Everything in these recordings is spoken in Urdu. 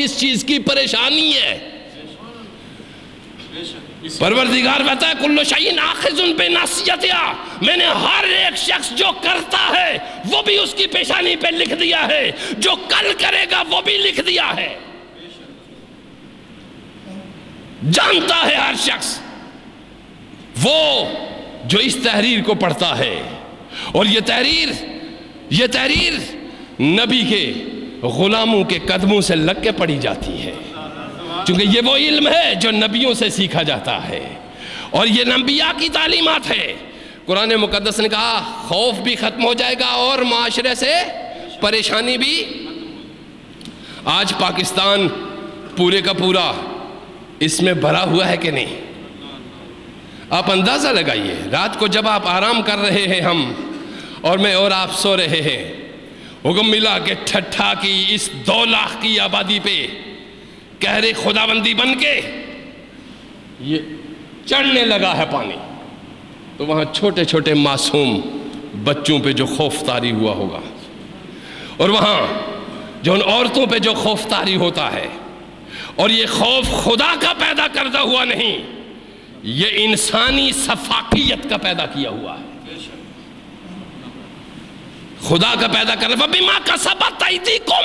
کس چیز کی پریشانی ہے؟ پروردگار کہتا ہے کل شیء آخذ بناصیتہا، میں نے ہر ایک شخص جو کرتا ہے وہ بھی اس کی پیشانی پہ لکھ دیا ہے، جو کل کرے گا وہ بھی لکھ دیا ہے، جانتا ہے ہر شخص۔ وہ جو اس تحریر کو پڑھتا ہے، اور یہ تحریر نبی کے غلاموں کے قدموں سے لگ کے پڑھی جاتی ہے، چونکہ یہ وہ علم ہے جو نبیوں سے سیکھا جاتا ہے، اور یہ انبیاء کی تعلیمات ہے۔ قرآن مقدس نے کہا خوف بھی ختم ہو جائے گا اور معاشرے سے پریشانی بھی۔ آج پاکستان پورے کا پورا اس میں بھرا ہوا ہے کہ نہیں؟ آپ اندازہ لگائیے، رات کو جب آپ آرام کر رہے ہیں ہم اور میں اور آپ سو رہے ہیں، حکم ملا کہ ٹھٹھا کی اس 2 لاکھ کی آبادی پہ قہر خداوندی بن کے یہ چڑھنے لگا ہے پانی، تو وہاں چھوٹے چھوٹے معصوم بچوں پہ جو خوف طاری ہوا ہوگا، اور وہاں جو ان عورتوں پہ جو خوف طاری ہوتا ہے، اور یہ خوف خدا کا پیدا کردہ ہوا نہیں، یہ انسانی سفاکیت کا پیدا کیا ہوا ہے، خدا کا پیدا کر رہا ہے۔ وَبِمَا كَسَبَتْ أَيْدِيكُمْ،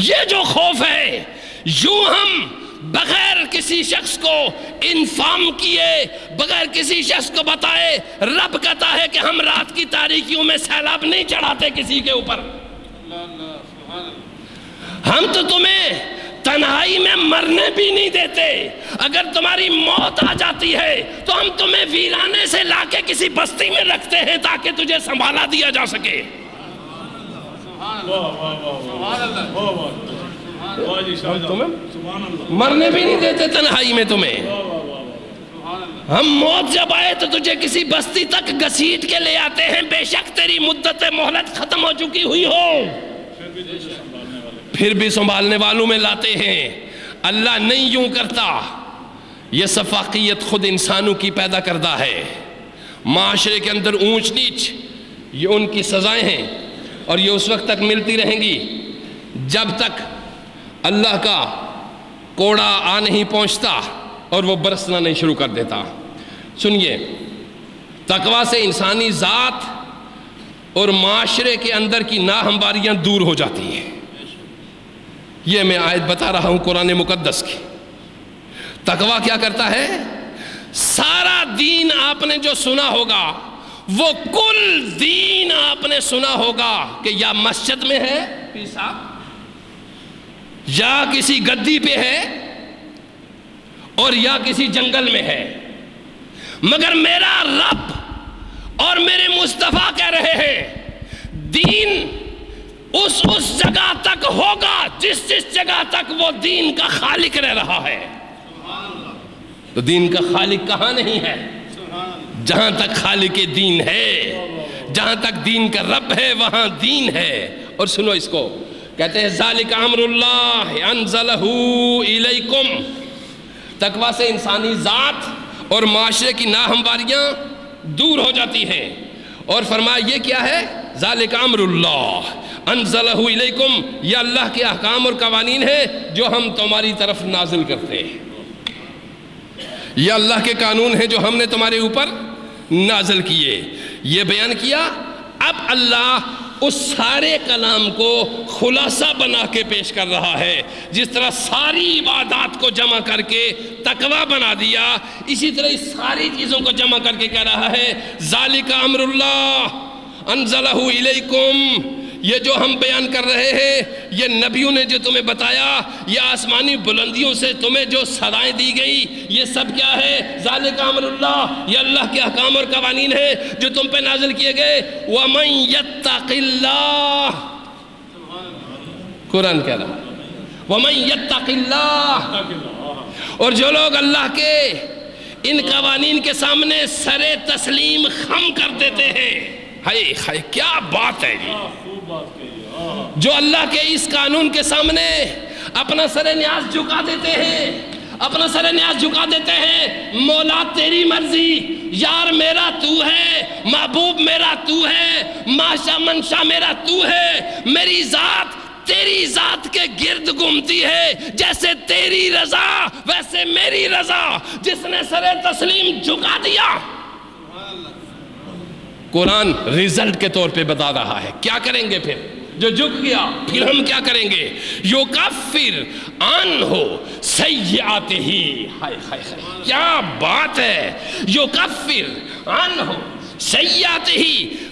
یہ جو خوف ہے، یوں ہم بغیر کسی شخص کو انفارم کیے، بغیر کسی شخص کو بتائے، رب کہتا ہے کہ ہم رات کی تاریکیوں میں سیلاب نہیں چڑھاتے کسی کے اوپر، ہم تو تمہیں تنہائی میں مرنے بھی نہیں دیتے، اگر تمہاری موت آ جاتی ہے تو ہم تمہیں ویرانے سے لا کے کسی بستی میں رکھتے ہیں تاکہ تجھے سنبھالا دیا جا سکے۔ مرنے بھی نہیں دیتے تنہائی میں تمہیں، ہم موت جب آئے تو تجھے کسی بستی تک گھسیٹ کے لے آتے ہیں، بے شک تیری مدت مہلت ختم ہو چکی ہوئی ہو، پھر بھی سنبھالنے والوں میں لاتے ہیں۔ اللہ نہیں یوں کرتا، یہ سفاکیت خود انسانوں کی پیدا کردہ ہے۔ معاشرے کے اندر اونچ نیچ یہ ان کی سزائیں ہیں، اور یہ اس وقت تک ملتی رہیں گی جب تک اللہ کا کوڑا آ نہیں پہنچتا اور وہ برسنا نہیں شروع کر دیتا۔ سنیے، تقوی سے انسانی ذات اور معاشرے کے اندر کی ناہمواریاں دور ہو جاتی ہیں۔ یہ میں آیت بتا رہا ہوں قرآن مقدس کی۔ تقوی کیا کرتا ہے؟ سارا دین آپ نے جو سنا ہوگا، وہ کل دین آپ نے سنا ہوگا کہ یا مسجد میں ہے پیسا، یا کسی گدی پہ ہے، اور یا کسی جنگل میں ہے، مگر میرا رب اور میرے مصطفیٰ کہہ رہے ہیں دین اس جگہ تک ہوگا جس جگہ تک وہ دین کا خالق رہ رہا ہے۔ تو دین کا خالق کہاں نہیں ہے؟ جہاں تک خالق دین ہے، جہاں تک دین کا رب ہے وہاں دین ہے۔ اور سنو اس کو، کہتے ہیں ذالک امر اللہ انزلہ الیکم۔ تقوی سے انسانی ذات اور معاشرے کی ناہمواریاں دور ہو جاتی ہیں، اور فرمایا یہ کیا ہے؟ ذالک امر اللہ انزلہ الیکم، یہ اللہ کے احکام اور قوانین ہیں جو ہم تمہاری طرف نازل کرتے ہیں، یہ اللہ کے قانون ہیں جو ہم نے تمہارے اوپر نازل کیے۔ یہ بیان کیا، اب اللہ اس سارے کلام کو خلاصہ بنا کے پیش کر رہا ہے۔ جس طرح ساری عبادات کو جمع کر کے تقوی بنا دیا، اسی طرح اس ساری چیزوں کو جمع کر کے کہہ رہا ہے ذالک امر اللہ انزلہ الیکم۔ یہ جو ہم بیان کر رہے ہیں، یہ نبیوں نے جو تمہیں بتایا، یہ آسمانی بلندیوں سے تمہیں جو صدائیں دی گئی، یہ سب کیا ہے؟ ذالک امر اللہ، یہ اللہ کے احکام اور قوانین ہیں جو تم پہ نازل کیے گئے۔ وَمَن يَتَّقِ اللَّهِ، قرآن کہہ رہا ہے وَمَن يَتَّقِ اللَّهِ، اور جو لوگ اللہ کے ان قوانین کے سامنے سر تسلیم خم کر دیتے ہیں، ہائے ہائے کیا بات ہے جی، جو اللہ کے اس قانون کے سامنے اپنا سر نیاز جھکا دیتے ہیں، اپنا سر نیاز جھکا دیتے ہیں، مولا تیری مرضی، یار میرا تو ہے، محبوب میرا تو ہے، ماشا منشا میرا تو ہے، میری ذات تیری ذات کے گرد گھومتی ہے، جیسے تیری رضا ویسے میری رضا، جس نے سر تسلیم جھکا دیا۔ قرآن ریزلٹ کے طور پہ بتا رہا ہے کیا کریں گے پھر جو جھک گیا، پھر ہم کیا کریں گے؟ یکفر عنہ سیئاتہ، ہائے ہائے ہائے کیا بات ہے، یکفر عنہ سیئاتہ،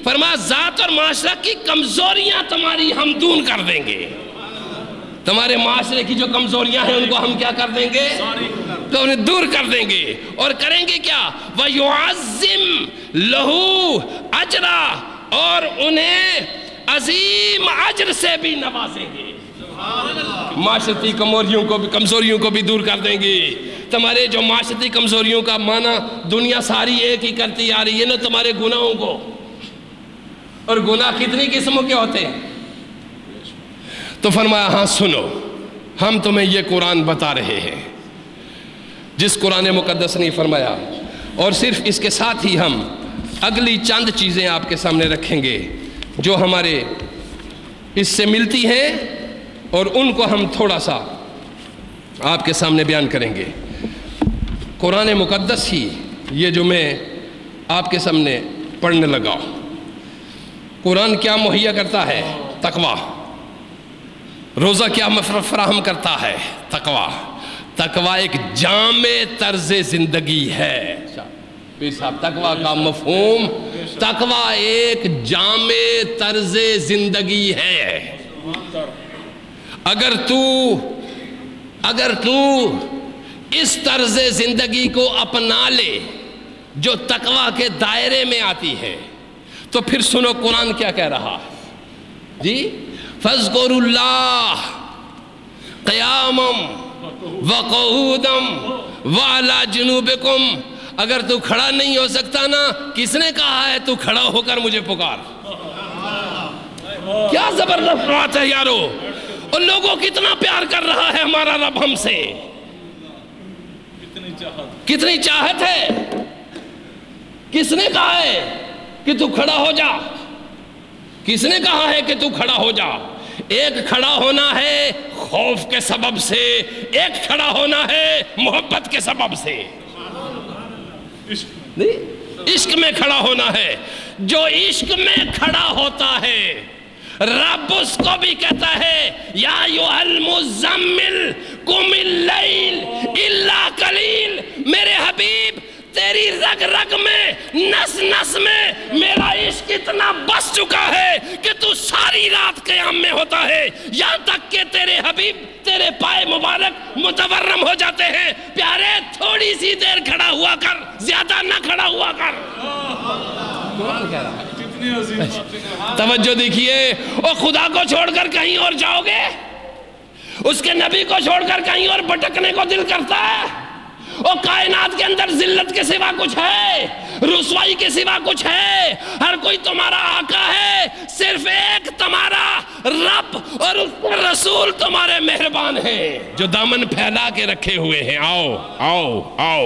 فرمایا ذات اور معاشرہ کی کمزوریاں تمہاری ہم دور کر دیں گے۔ تمہارے معاشرے کی جو کمزوریاں ہیں ان کو ہم کیا کر دیں گے؟ تو انہیں دور کر دیں گے، اور کریں گے کیا؟ وَيُعَزِّمْ لَهُ أَجْرًا، اور انہیں عظیم اجر سے بھی نوازیں گے۔ معاشرتی کمزوریوں کو بھی دور کر دیں گے۔ تمہارے جو معاشرتی کمزوریوں کا معنی دنیا ساری ایک ہی کرتی آ رہی ہے نا، تمہارے گناہوں کو، اور گناہ کتنی قسموں کے ہوتے ہیں؟ تو فرمایا ہاں سنو، ہم تمہیں یہ قرآن بتا رہے ہیں جس قرآن مقدس نے فرمایا، اور صرف اس کے ساتھ ہی ہم اگلی چند چیزیں آپ کے سامنے رکھیں گے جو ہمارے اس سے ملتی ہیں، اور ان کو ہم تھوڑا سا آپ کے سامنے بیان کریں گے۔ قرآن مقدس ہی یہ جو میں آپ کے سامنے پڑھنے لگا، قرآن کیا مہیا کرتا ہے؟ تقویٰ۔ روزہ کیا فراہم کرتا ہے؟ تقویٰ۔ تقویٰ ایک جامع طرز زندگی ہے۔ تقویٰ کا مفہوم، تقویٰ ایک جامع طرز زندگی ہے۔ اگر تو اس طرز زندگی کو اپنا لے جو تقویٰ کے دائرے میں آتی ہے، تو پھر سنو قرآن کیا کہہ رہا ہے جی؟ فَاذْكُرُوا اللَّهَ قِيَامًا وَقُعُودًا وَعَلَىٰ جُنُوبِكُمْ۔ اگر تو کھڑا نہیں ہو سکتا نا، کس نے کہا ہے تو کھڑا ہو کر مجھے پکار؟ کیا زبردست بات ہے یارو، اور لوگوں کتنا پیار کر رہا ہے ہمارا رب ہم سے، کتنی چاہت ہے۔ کس نے کہا ہے کہ تو کھڑا ہو جا؟ کس نے کہا ہے کہ تو کھڑا ہو جا؟ ایک کھڑا ہونا ہے خوف کے سبب سے، ایک کھڑا ہونا ہے محبت کے سبب سے۔ عشق میں کھڑا ہونا ہے۔ جو عشق میں کھڑا ہوتا ہے، رب اس کو بھی کہتا ہے یا ایھا المزمل قم اللیل الا قلیل، میرے حبیب تیری رگ رگ میں، نس نس میں میرا عشق اتنا بس چکا ہے کہ تو ساری رات قیام میں ہوتا ہے، یہاں تک کہ تیرے حبیب تیرے پائے مبارک متورم ہو جاتے ہیں۔ پیارے تھوڑی سی دیر کھڑا ہوا کر، زیادہ نہ کھڑا ہوا کر۔ توجہ دیکھیے، اور خدا کو چھوڑ کر کہیں اور جاؤ گے؟ اس کے نبی کو چھوڑ کر کہیں اور بھٹکنے کو دل کرتا ہے؟ اور کائنات کے اندر ذلت کے سوا کچھ ہے؟ رسوائی کے سوا کچھ ہے؟ ہر کوئی تمہارا آقا ہے، صرف ایک تمہارا رب اور اس کے رسول تمہارے مہربان ہیں جو دامن پھیلا کے رکھے ہوئے ہیں۔ آؤ آؤ آؤ،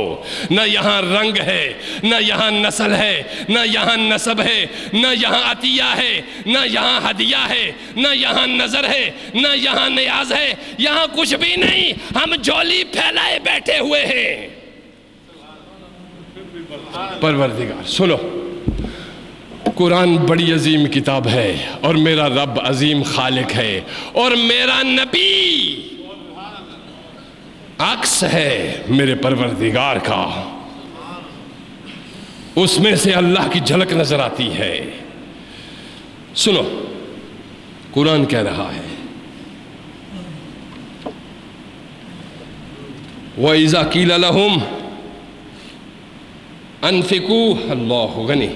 نہ یہاں رنگ ہے، نہ یہاں نسل ہے، نہ یہاں نسب ہے، نہ یہاں عطیہ ہے، نہ یہاں ہدیہ ہے، نہ یہاں نظر ہے، نہ یہاں نیاز ہے، یہاں کچھ بھی نہیں، ہم جھولی پھیلائے بیٹھے ہوئے ہیں۔ پروردگار سنو، قرآن بڑی عظیم کتاب ہے، اور میرا رب عظیم خالق ہے، اور میرا نبی عکس ہے میرے پروردگار کا، اس میں سے اللہ کی جھلک نظر آتی ہے۔ سنو قرآن کہہ رہا ہے وَإِذَا قِيلَ لَهُمْ انفقوا، اللہ غنی،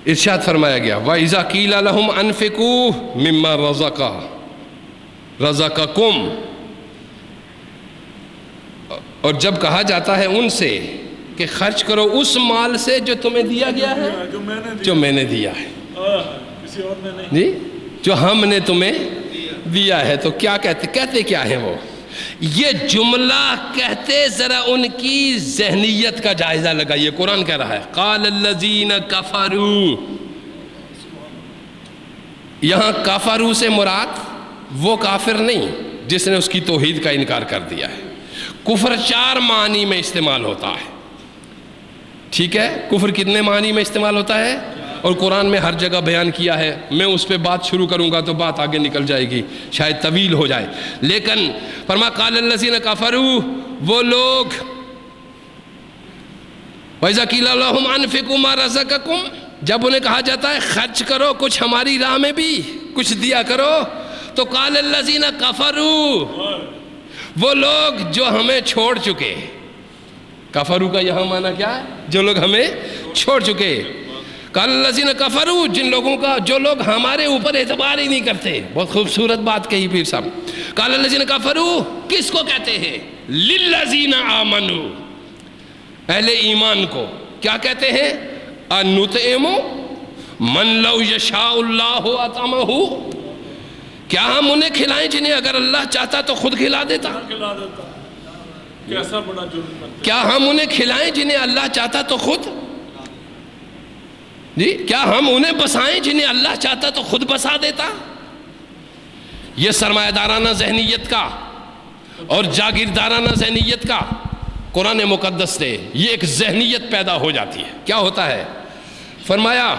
ارشاد فرمایا گیا وَإِذَا قِيلَ لَهُمْ انفقوا مِمَّا رَزَقَكُمْ، اور جب کہا جاتا ہے ان سے کہ خرچ کرو اس مال سے جو تمہیں دیا گیا ہے، جو میں نے دیا ہے، جی جو ہم نے تمہیں دیا ہے، تو کیا کہتے کیا ہیں وہ؟ یہ جملہ کہتے ذرا ان کی ذہنیت کا جائزہ لگائیے. قرآن کہہ رہا ہے قال الذین کفروا. یہاں کفروا سے مراد وہ کافر نہیں جس نے اس کی توحید کا انکار کر دیا ہے. کفر 4 معنی میں استعمال ہوتا ہے. ٹھیک ہے, کفر کتنے معنی میں استعمال ہوتا ہے اور قرآن میں ہر جگہ بیان کیا ہے. میں اس پہ بات شروع کروں گا تو بات آگے نکل جائے گی, شاید طویل ہو جائے. لیکن فرما قال الذین کفروا, وہ لوگ وَإِذَا قِيلَ لَهُمْ أَنفِقُوا مَا رَزَقَكُمْ, جب انہیں کہا جاتا ہے خرچ کرو کچھ ہماری راہ میں بھی, کچھ دیا کرو, تو قال الذین کفروا, وہ لوگ جو ہمیں چھوڑ چکے. کفروا کا یہاں معنی کیا ہے؟ جو لوگ ہمیں چھوڑ چکے. قال الذین کفروا, جن لوگوں کا جو لوگ ہمارے اوپر اعتبار ہی نہیں کرتے. بہت خوبصورت بات کہی پیر صاحب. قال الذین کفروا کس کو کہتے ہیں؟ للذین آمنوا, اہل ایمان کو. کیا کہتے ہیں؟ انطعم من لو یشاء اللہ اطعمہ, کیا ہم انہیں کھلائیں جنہیں اگر اللہ چاہتا تو خود کھلا دیتا؟ کیسا بڑا جرم کرتے. کیا ہم انہیں کھلائیں جنہیں اللہ چاہتا تو خود, جی کیا ہم انہیں بسائیں جنہیں اللہ چاہتا تو خود بسا دیتا؟ یہ سرمایہ دارانہ ذہنیت کا اور جاگیردارانہ ذہنیت کا قرآن مقدس سے یہ ایک ذہنیت پیدا ہو جاتی ہے. کیا ہوتا ہے؟ فرمایا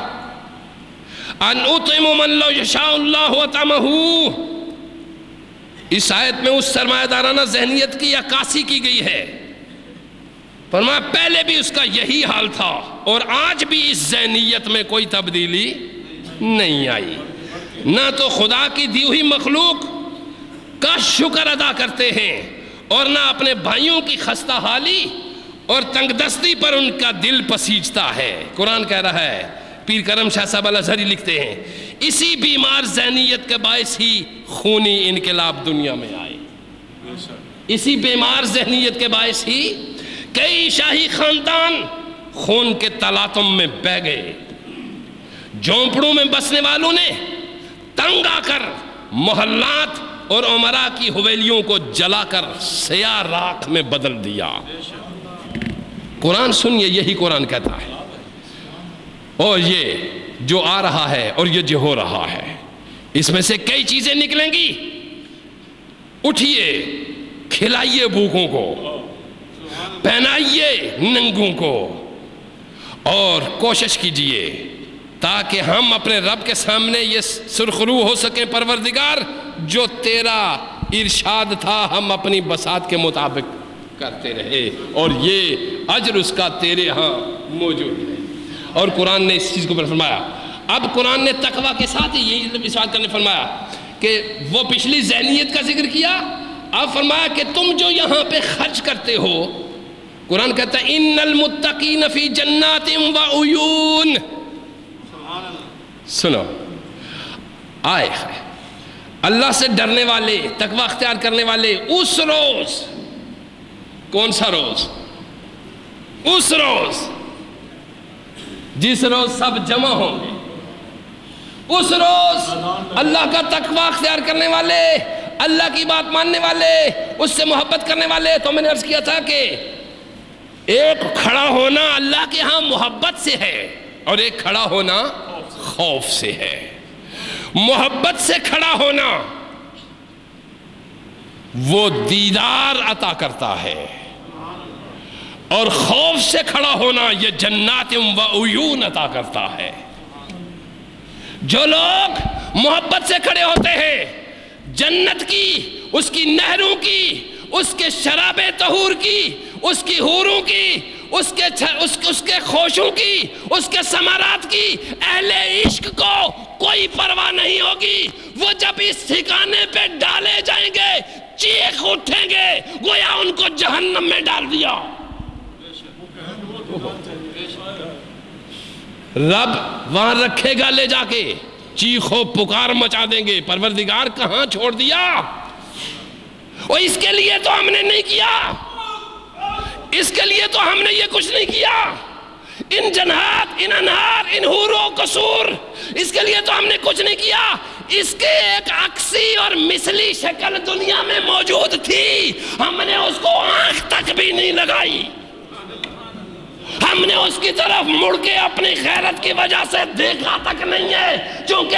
ان اطعم من لو یشاء اللہ اطعمہ. اس آیت میں اس سرمایہ دارانہ ذہنیت کی عکاسی کی گئی ہے. فرمایا پہلے بھی اس کا یہی حال تھا اور آج بھی اس ذہنیت میں کوئی تبدیلی نہیں آئی. نہ تو خدا کی دی ہوئی مخلوق کا شکر ادا کرتے ہیں اور نہ اپنے بھائیوں کی خستہ حالی اور تنگ دستی پر ان کا دل پسیجتا ہے. قرآن کہہ رہا ہے, پیر کرم شاہ صاحب الازہری لکھتے ہیں, اسی بیمار ذہنیت کے باعث ہی خونی انقلاب دنیا میں آئے. اسی بیمار ذہنیت کے باعث ہی کئی شاہی خاندان خون کے تلاطم میں بہہ گئے. جھونپڑوں میں بسنے والوں نے تنگ آ کر محلات اور عمرہ کی حویلیوں کو جلا کر سیاہ راکھ میں بدل دیا. قرآن سنیے, یہی قرآن کہتا ہے. اور یہ جو آ رہا ہے اور یہ جو ہو رہا ہے, اس میں سے کئی چیزیں نکلیں گی. اٹھئے, کھلائیے بھوکوں کو, پہنائیے ننگوں کو, اور کوشش کیجئے تاکہ ہم اپنے رب کے سامنے یہ سرخرو ہو سکیں, پروردگار جو تیرا ارشاد تھا ہم اپنی بساط کے مطابق کرتے رہے, اور یہ اجر اس کا تیرے ہاں موجود ہے. اور قرآن نے اس چیز کو فرمایا. اب قرآن نے تقوی کے ساتھ ہی یہی اس بات کرنے فرمایا کہ وہ پچھلی ذہنیت کا ذکر کیا, اب فرمایا کہ تم جو یہاں پہ خرچ کرتے ہو, قرآن کہتا ہے ان المتقین فی جنات و عیون. سنو, آئے اللہ سے ڈرنے والے, تقوی اختیار کرنے والے اس روز, کون سا روز؟ اس روز جس روز سب جمع ہوں گے, اس روز اللہ کا تقوی اختیار کرنے والے, اللہ کی بات ماننے والے, اس سے محبت کرنے والے. تو میں نے عرض کیا تھا کہ ایک کھڑا ہونا اللہ کے ہاں محبت سے ہے اور ایک کھڑا ہونا خوف سے ہے. محبت سے کھڑا ہونا وہ دیدار عطا کرتا ہے, اور خوف سے کھڑا ہونا یہ جنات و عیون عطا کرتا ہے. جو لوگ محبت سے کھڑے ہوتے ہیں, جنت کی, اس کی نہروں کی, اس کے شراب طہور کی, اس کی حوروں کی, اس کے خوشوں کی, اس کے ثمرات کی, اہل عشق کو کوئی پرواہ نہیں ہوگی. وہ جب اس ٹھکانے پہ ڈالے جائیں گے چیخ اٹھیں گے گویا ان کو جہنم میں ڈال دیا. رب وہاں رکھے گا لے جا کے, چیخو پکار مچا دیں گے, پروردگار کہاں چھوڑ دیا؟ اور اس کے لیے تو ہم نے نہیں کیا, اس کے لیے تو ہم نے یہ کچھ نہیں کیا, ان جنات، ان انہار، ان حور و قصور، اس کے لیے تو ہم نے کچھ نہیں کیا. اس کے ایک عکسی اور مثلی شکل دنیا میں موجود تھی، ہم نے اس کو آنکھ تک بھی نہیں لگائی. ہم نے اس کی طرف مڑ کے اپنی غیرت کی وجہ سے دیکھا تک نہیں ہے، چونکہ